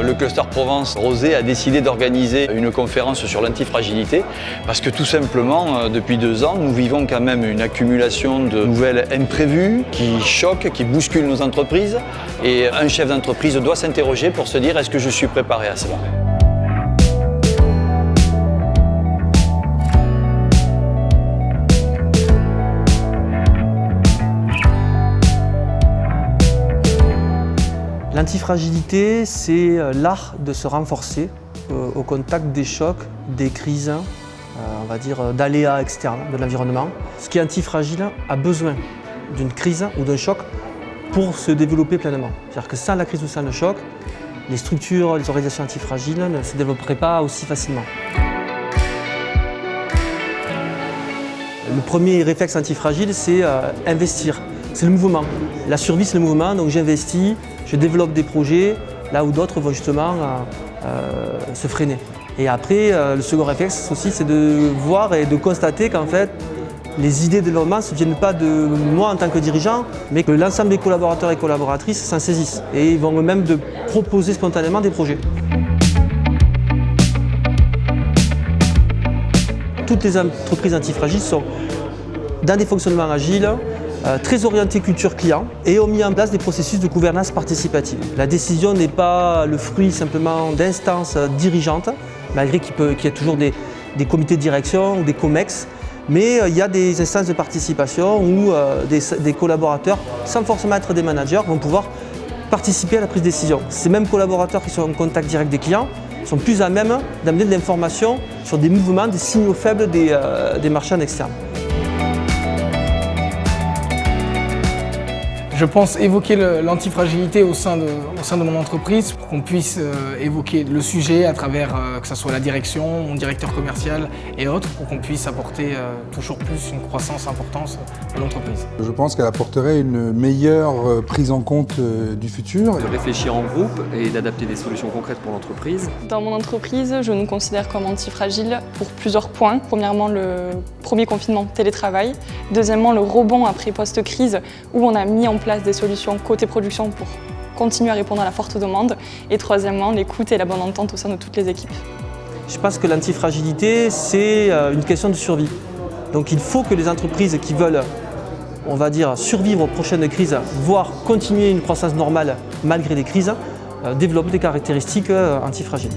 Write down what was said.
Le cluster Provence Rosé a décidé d'organiser une conférence sur l'antifragilité parce que tout simplement, depuis 2 ans, nous vivons quand même une accumulation de nouvelles imprévues qui choquent, qui bousculent nos entreprises. Et un chef d'entreprise doit s'interroger pour se dire est-ce que je suis préparé à cela ? L'antifragilité, c'est l'art de se renforcer au contact des chocs, des crises, on va dire d'aléas externes de l'environnement. Ce qui est antifragile a besoin d'une crise ou d'un choc pour se développer pleinement. C'est-à-dire que sans la crise ou sans le choc, les structures, les organisations antifragiles ne se développeraient pas aussi facilement. Le premier réflexe antifragile, c'est investir. C'est le mouvement. La survie, c'est le mouvement, donc j'investis, je développe des projets, là où d'autres vont justement se freiner. Et après, le second réflexe aussi, c'est de voir et de constater qu'en fait, les idées de développement ne viennent pas de moi en tant que dirigeant, mais que l'ensemble des collaborateurs et collaboratrices s'en saisissent. Et ils vont eux-mêmes de proposer spontanément des projets. Toutes les entreprises antifragiles sont dans des fonctionnements agiles, très orientés culture client et ont mis en place des processus de gouvernance participative. La décision n'est pas le fruit simplement d'instances dirigeantes, malgré qu'il y ait toujours des comités de direction ou des COMEX, mais il y a des instances de participation où des collaborateurs, sans forcément être des managers, vont pouvoir participer à la prise de décision. Ces mêmes collaborateurs qui sont en contact direct des clients sont plus à même d'amener de l'information sur des mouvements, des signaux faibles des marchands externes. Je pense évoquer l'antifragilité au sein de mon entreprise pour qu'on puisse évoquer le sujet à travers que ce soit la direction, mon directeur commercial et autres pour qu'on puisse apporter toujours plus une croissance importante de l'entreprise. Je pense qu'elle apporterait une meilleure prise en compte du futur. De réfléchir en groupe et d'adapter des solutions concrètes pour l'entreprise. Dans mon entreprise, je nous considère comme antifragiles pour plusieurs points. Premièrement, le premier confinement, télétravail. Deuxièmement, le rebond après post-crise où on a mis en place des solutions côté production pour continuer à répondre à la forte demande. Et troisièmement, l'écoute et la bonne entente au sein de toutes les équipes. Je pense que l'antifragilité, c'est une question de survie. Donc il faut que les entreprises qui veulent, on va dire, survivre aux prochaines crises, voire continuer une croissance normale malgré les crises, développent des caractéristiques antifragiles.